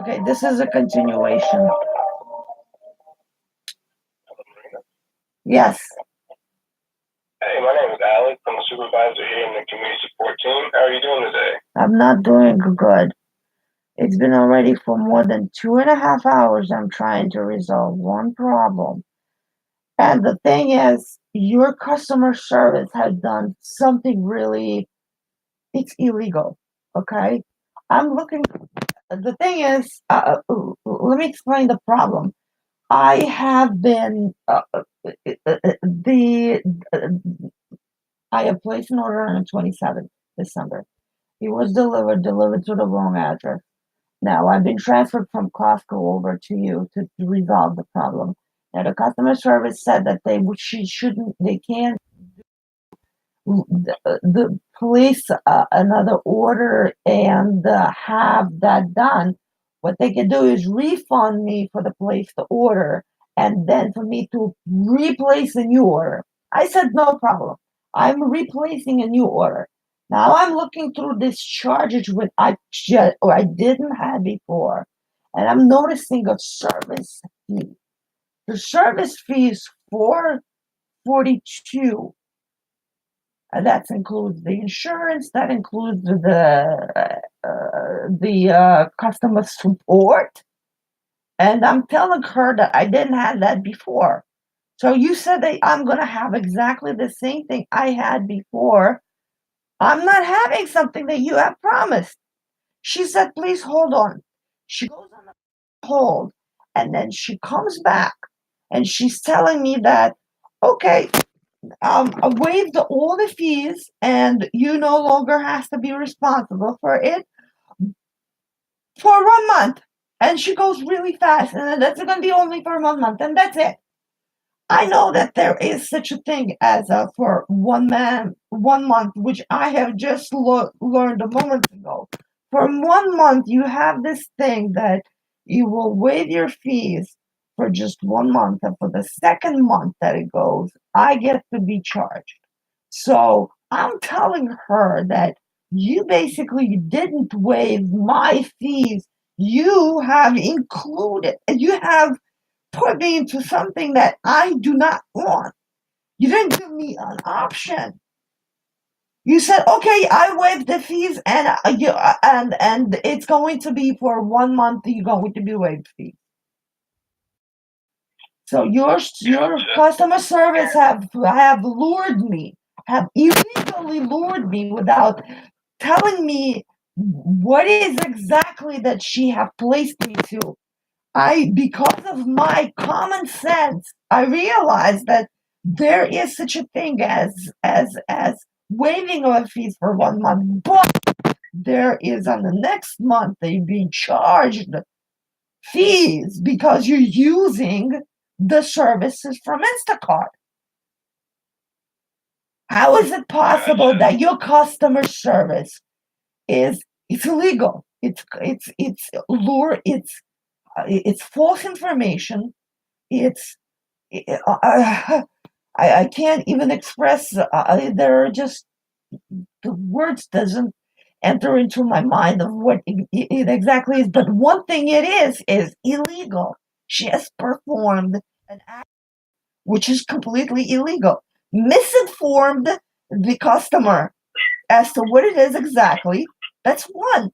Okay, this is a continuation. Yes, Hey, my name is Alex. I'm a supervisor here in the community support team. How are you doing today? I'm not doing good. It's been already for more than 2.5 hours. I'm trying to resolve one problem. And the thing is, your customer service has done something really, it's illegal. Okay? I'm looking, the thing is, let me explain the problem. I have been, the, I have placed an order on the 27th December. It was delivered to the wrong address. Now, I've been transferred from Costco over to you to resolve the problem. Now, the customer service said that she shouldn't, they can't place another order and have that done. What they can do is refund me for the place the order and then for me to replace a new order. I said, no problem. I'm replacing a new order. Now I'm looking through this charges which I didn't have before, and I'm noticing a service fee. The service fee is 442. That includes the insurance. That includes the customer support. And I'm telling her that I didn't have that before. So you said that I'm gonna have exactly the same thing I had before. I'm not having something that you have promised. She said, please hold on. She goes on the hold, and then she comes back, and she's telling me that, okay, waived all the fees and you no longer has to be responsible for it for 1 month. And she goes really fast, and that's going to be only for 1 month, and that's it. I know that there is such a thing as for 1 month, which I have just learned a moment ago. For 1 month, you have this thing that you will waive your fees for just 1 month, and for the second month that it goes, I get to be charged. So I'm telling her that you basically didn't waive my fees. You have put me into something that I do not want. You didn't give me an option. You said, "Okay, I waive the fees, and and it's going to be for 1 month. You're going to be waived fees." So your customer service have lured me, have illegally lured me without telling me what is exactly that she have placed me to. Because of my common sense, I realized that there is such a thing as waiving of fees for 1 month, but there is on the next month they're being charged fees because you're using the services from Instacart. How is it possible that your customer service is it's illegal? It's lure. It's false information. It's I can't even express. There are just the words doesn't enter into my mind of what it exactly is. But one thing it is illegal. She has performed an act which is completely illegal. Misinformed the customer as to what it is exactly. That's one.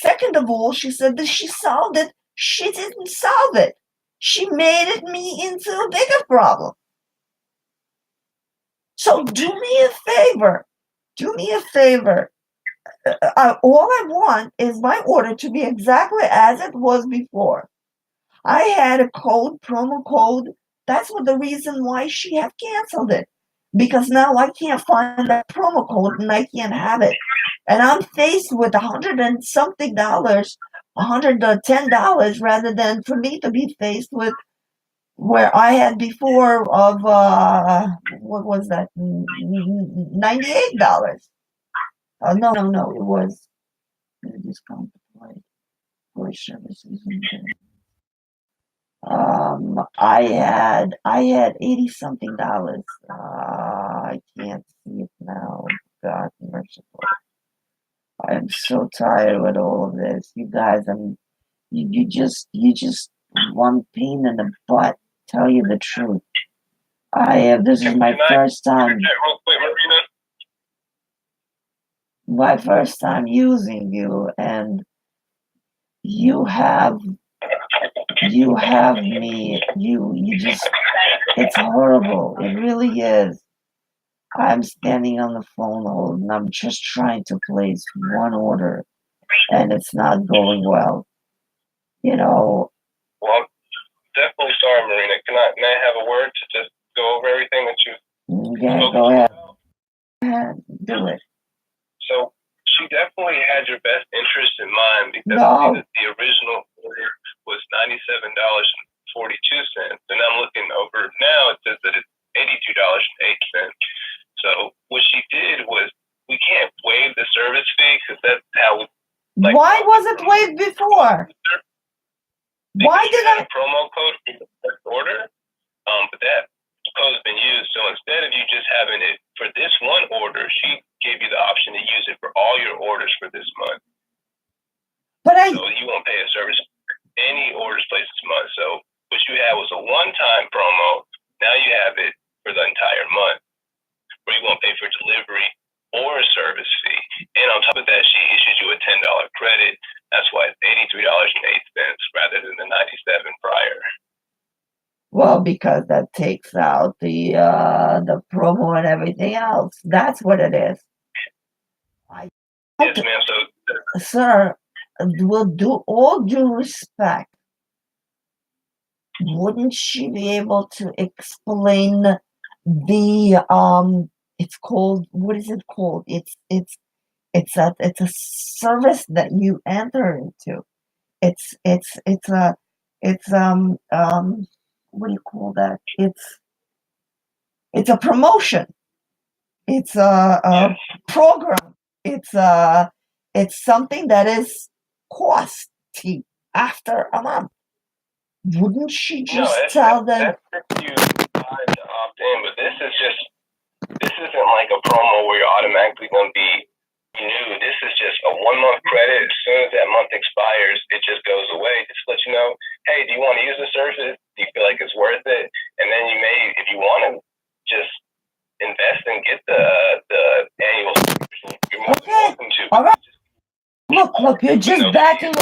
Second of all, she said that she solved it. She didn't solve it. She made it me into a bigger problem. So do me a favor. Do me a favor. All I want is my order to be exactly as it was before. I had a promo code. That's what the reason why she have canceled it. Because now I can't find that promo code and I can't have it. And I'm faced with $100 and something, $110 rather than for me to be faced with where I had before of what was that, $98. No, it was discount for services. I had 80 something dollars. I can't see it now. God merciful. I'm so tired with all of this. You guys, you just one pain in the butt. Tell you the truth. This is my Can I first time, interject real quick, Marina? using you, and you have you have me. You just it's horrible. It really is. I'm standing on the phone holding. I'm just trying to place one order, and it's not going well. You know. Well, I'm definitely sorry, Marina. May I have a word to just go over everything that you Yeah, spoke go to me ahead. about? Do it. So she definitely had your best interest in mind because No. the original order was $97.42, and I'm looking over now. It says that it's $82.08. So what she did was we can't waive the service fee because that's how. Why was it waived before? Why did I? A promo code for the first order, but that code has been used. So instead of you just having it for this one order, she gave you the option to use it for all your orders for this month. So you won't pay a service for any orders placed this month. So what you had was a one-time promo. Now you have it for the entire month, where you won't pay for delivery or a service fee. And on top of that, she issues you a $10 credit. That's why it's $83.08 rather than the 97 prior. Well, because that takes out the promo and everything else. That's what it is. Yes, ma'am. So, sir, with all due respect, wouldn't she be able to explain the it's called, what is it called? It's a service that you enter into. It's what do you call that? It's a promotion. It's a program. It's something that is costly after a month. Wouldn't she just tell them? That's if you decide to opt in, but this isn't like a promo where you're automatically going to be new. This is just a 1 month credit. As soon as that month expires, it just goes away. Just to let you know, hey, do you want to use the service? Do you feel like it's worth it? And then you may, if you want to just invest and get the annual subscription, you're more than welcome to. All right. Look, you're just backing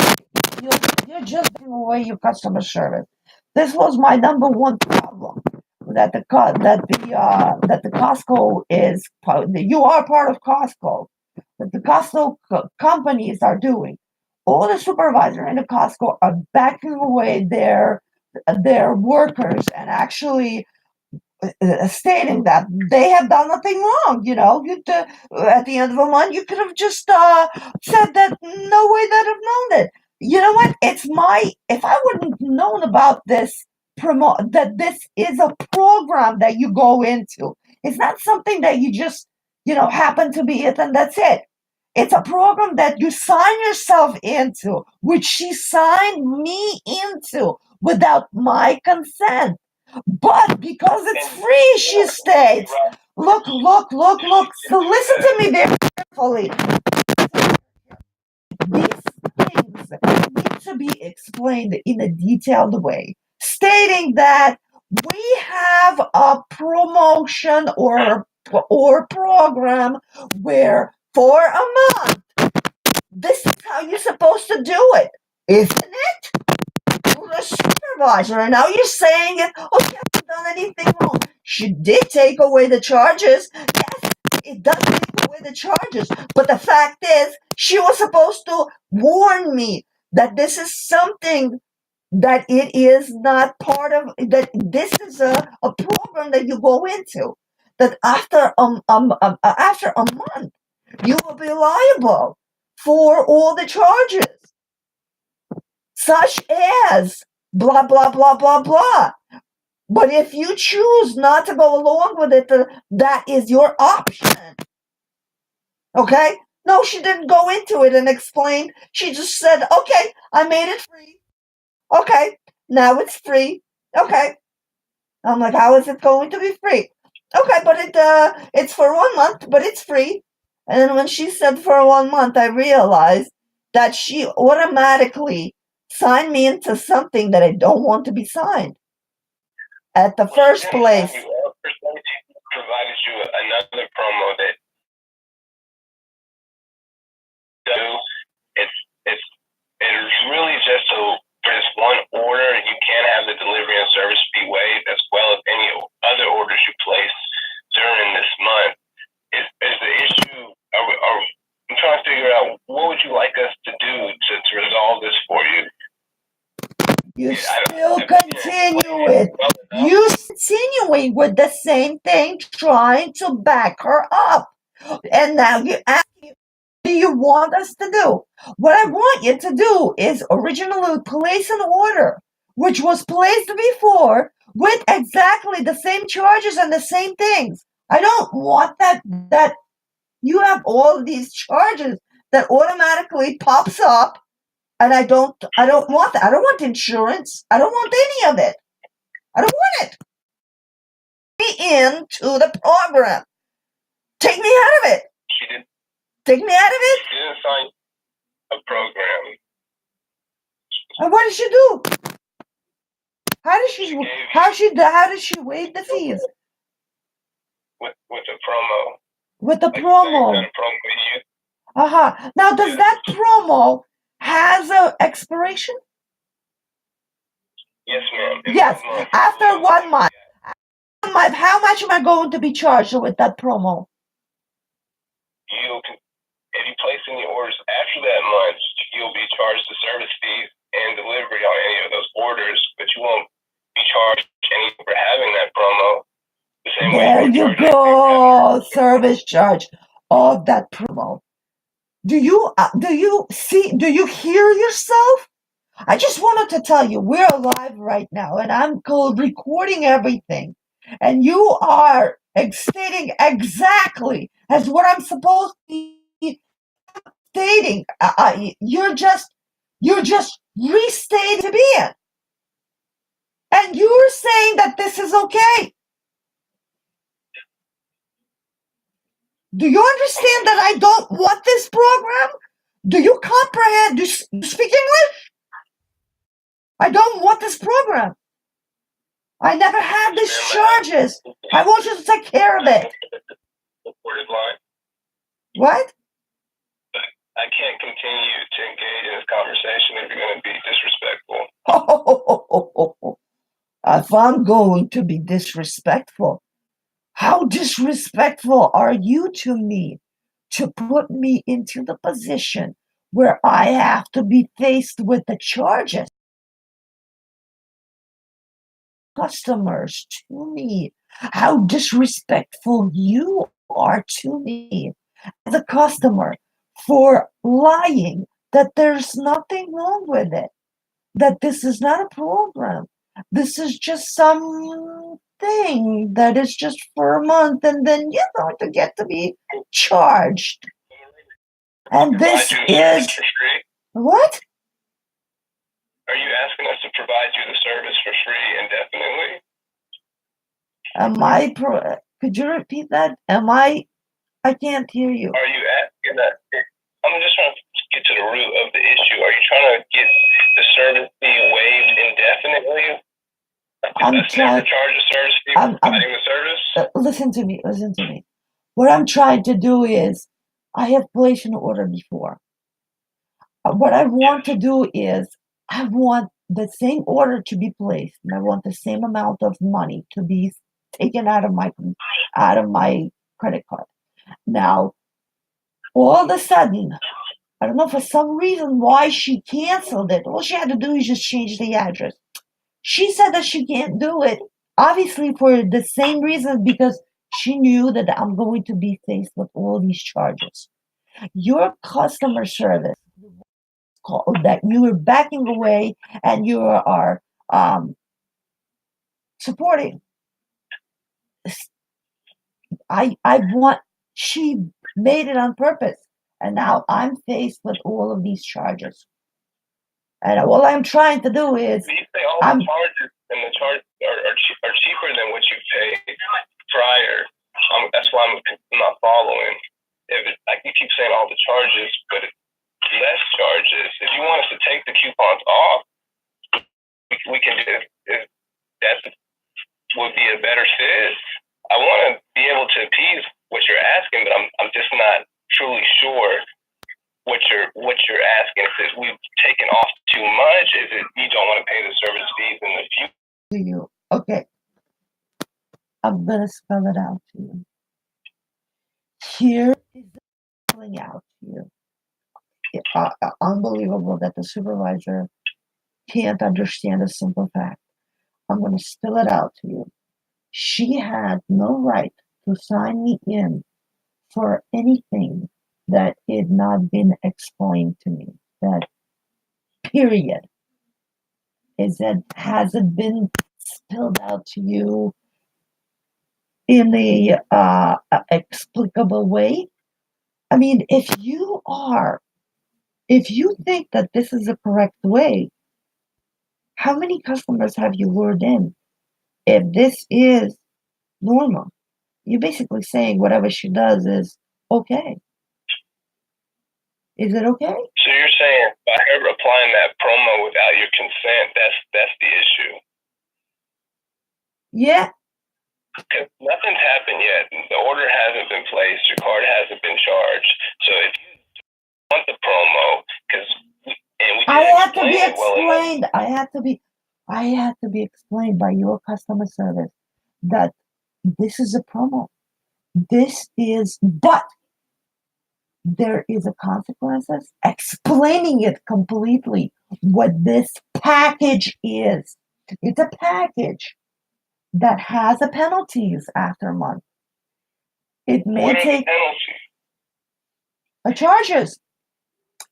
away your customer service. This was my number one problem, that the Costco is, you are part of Costco, that the Costco companies are doing. All the supervisors in the Costco are backing away their workers and actually stating that they have done nothing wrong. At the end of the month, you could have just said that no way that I've known it. You know what? If I wouldn't known about this that this is a program that you go into. It's not something that you just, happen to be it and that's it. It's a program that you sign yourself into, which she signed me into without my consent. But because it's free, she states. Look. So listen to me very carefully. These things need to be explained in a detailed way, stating that we have a promotion or program where for a month, this is how you're supposed to do it, isn't it? The supervisor, and now you're saying it. Oh, she hasn't done anything wrong. She did take away the charges. Yes, it does take away the charges. But the fact is, she was supposed to warn me that this is something that it is not part of, that this is a program that you go into. That after a month, you will be liable for all the charges, such as blah, blah, blah, blah, blah. But if you choose not to go along with it, that is your option. Okay? No, she didn't go into it and explain. She just said, okay, I made it free. Okay, now it's free. Okay. I'm like, how is it going to be free? Okay, but it's for 1 month, but it's free. And then when she said for 1 month, I realized that she automatically sign me into something that I don't want to be signed at the first place. Provided you another promo that it's really just so for this one order you can have the delivery and service fee waived as well as any other orders you place during this month. Is the issue? I'm trying to figure out what would you like us to do to resolve this for you. You still continue it. You continuing with the same thing, trying to back her up. And now you're asking, what do you want us to do? What I want you to do is originally place an order, which was placed before with exactly the same charges and the same things. I don't want that you have all these charges that automatically pops up, and I don't want that. I don't want insurance. I don't want any of it. I don't want it. Me into the program. Take me out of it. She didn't. Take me out of it. She didn't sign a program. And what did she do? How did she waive the fees? With a promo. With the promo. Now, does that promo has an expiration? Yes, ma'am. Yes. After 1 month. How much am I going to be charged with that promo? If you place any orders after that month, you'll be charged the service fees and delivery on any of those orders, but you won't be charged any for having that promo. The same there way you go, service charge of that promo. Do you hear yourself? I just wanted to tell you, we're live right now, and I'm recording everything, and you are stating exactly as what I'm supposed to be stating. You're just restating to be in, and you're saying that this is okay. Do you understand that I don't want this program? Do you comprehend? Do you speak English? I don't want this program. I never had these charges. I want you to take care of it. What? I can't continue to engage in this conversation if you're going to be disrespectful. If I'm going to be disrespectful, how disrespectful are you to me to put me into the position where I have to be faced with the charges? Customers to me, how disrespectful you are to me as a customer for lying that there's nothing wrong with it, that this is not a program, this is just something that is just for a month, and then you're going to get to be charged. And this is what? Are you asking us to provide you the service for free indefinitely? Could you repeat that? I can't hear you. Are you asking that? I'm just trying to get to the root of the issue. Are you trying to get the service fee waived indefinitely? I'm trying. Never charge a service fee for providing the service? Listen to me. What I'm trying to do is, I have placed an order before. What I want to do is, I want the same order to be placed, and I want the same amount of money to be taken out of my credit card. Now, all of a sudden, I don't know, for some reason why she canceled it. All she had to do is just change the address. She said that she can't do it, obviously for the same reason, because she knew that I'm going to be faced with all these charges. Your customer service that you are backing away and you are supporting. She made it on purpose, and now I'm faced with all of these charges. And all I'm trying to do is, you say all the charges and the charges are cheaper than what you paid prior. That's why I'm not following. You keep saying all the charges, but less charges. charge us. If you want us to take the coupons off, we can do it. If that would be a better fit. I want to be able to appease what you're asking, but I'm just not truly sure what you're asking. If we've taken off too much, is it you don't want to pay the service fees in the future? To you. Okay. I'm going to spell it out to you. Here is the spelling out to you. Unbelievable that the supervisor can't understand a simple fact. I'm going to spell it out to you. She had no right to sign me in for anything that had not been explained to me. That period. Has it been spelled out to you in a explicable way? I mean, if you think that this is the correct way, how many customers have you lured in? If this is normal, you're basically saying whatever she does is okay. Is it okay? So you're saying by her applying that promo without your consent, that's the issue? Yeah. Because nothing's happened yet. The order hasn't been placed. Your card hasn't been charged. So if you want the promo, I had to be explained. I had to be explained by your customer service that this is a promo. But there is a consequences. Explaining it completely what this package is. It's a package that has a penalties after a month. It may take a charges.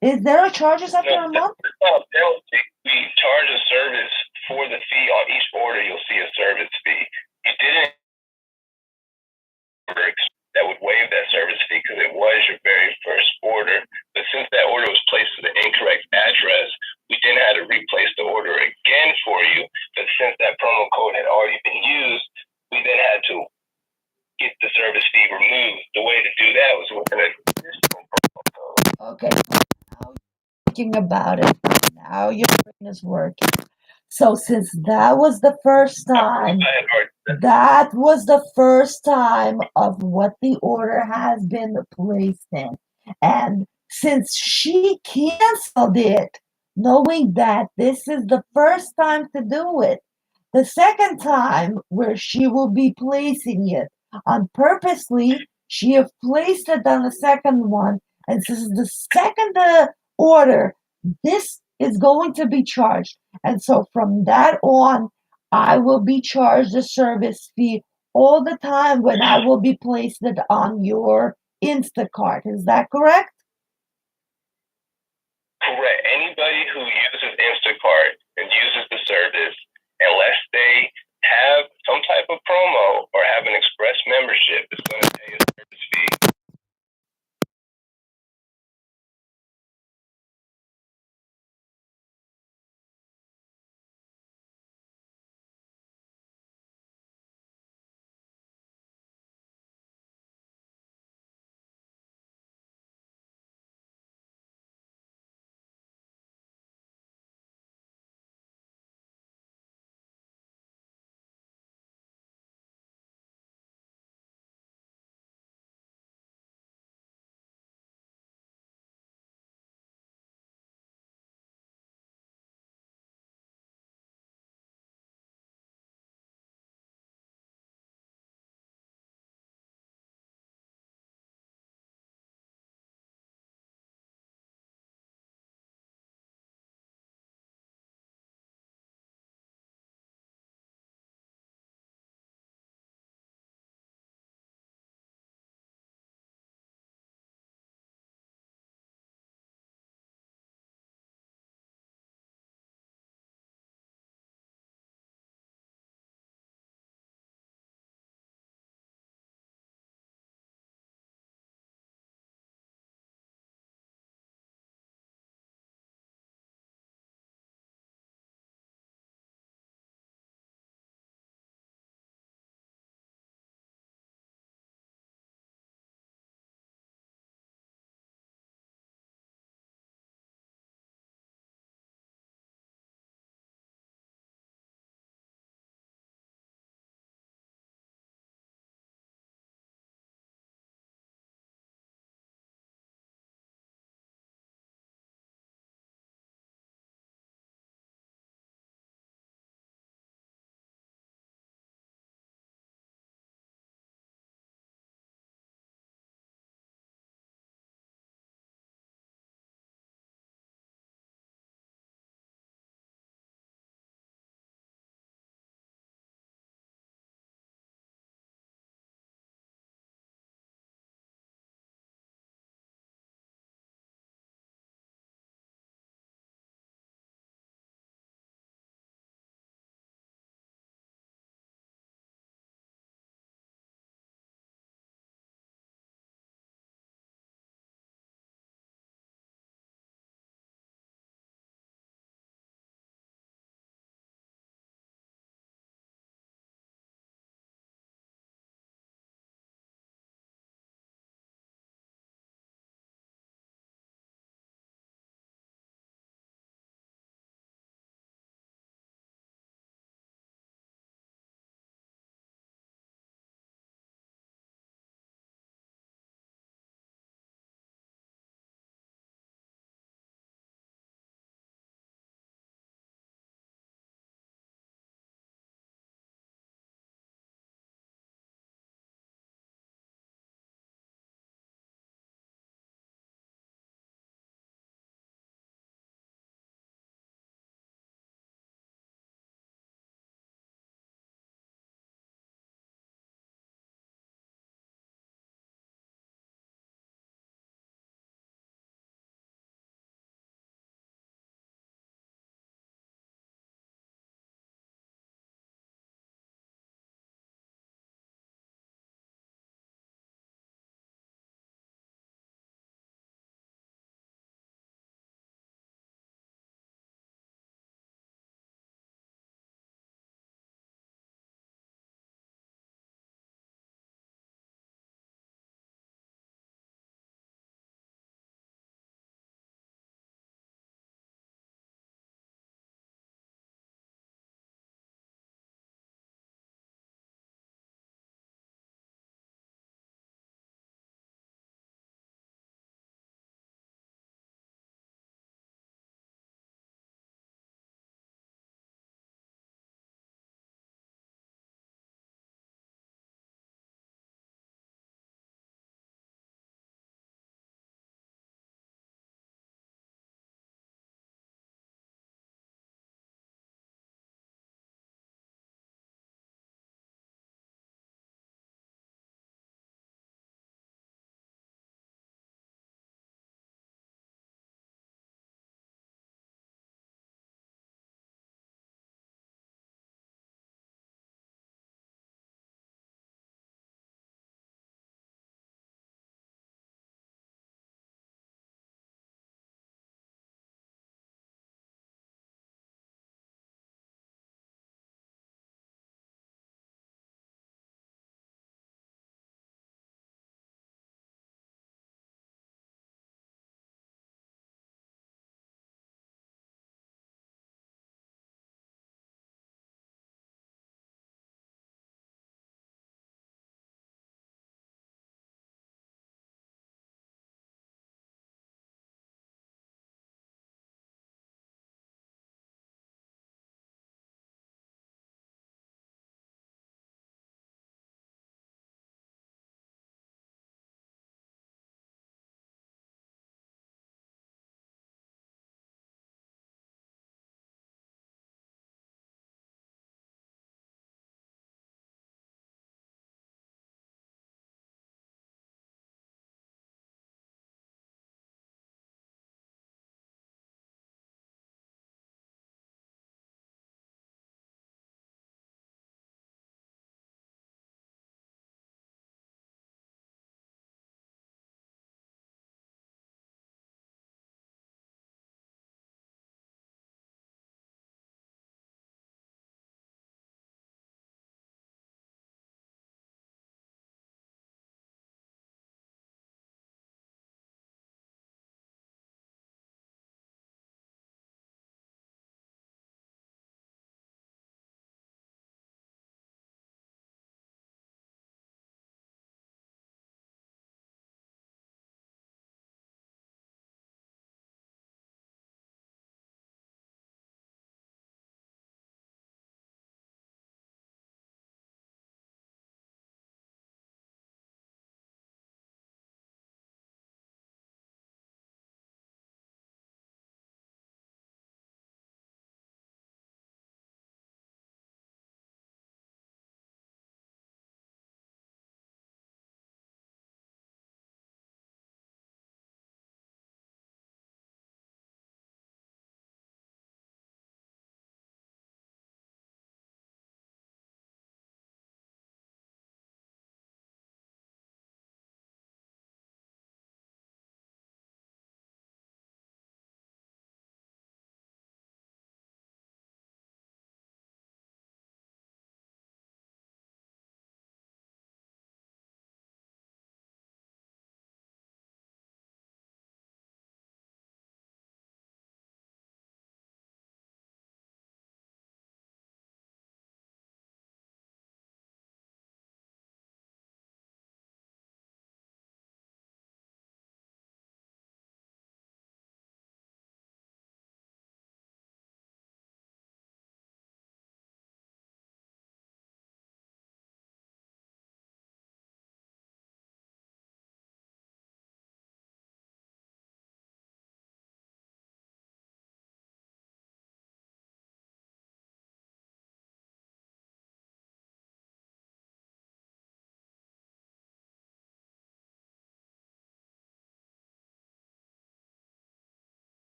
Is there a charges after a month? No, penalty. We charge a service for the fee on each order. You'll see a service fee. You didn't that would waive that service fee because it was your very first order. But since that order was placed to the incorrect address, we then had to replace the order again for you. But since that promo code had already been used, we then had to get the service fee removed. The way to do that was with an additional promo code. Okay. Now you're thinking about it. Now your brain is working. So since that was the first time of what the order has been placed in, and since she canceled it, knowing that this is the first time to do it, the second time where she will be placing it on purposely, she have placed it on the second one, and this is the second order, this is going to be charged. And so from that on, I will be charged a service fee all the time when I will be placed it on your Instacart. Is that correct? Correct. Anybody who uses Instacart and uses the service, unless they have some type of promo or have an express membership, is going to pay a service fee.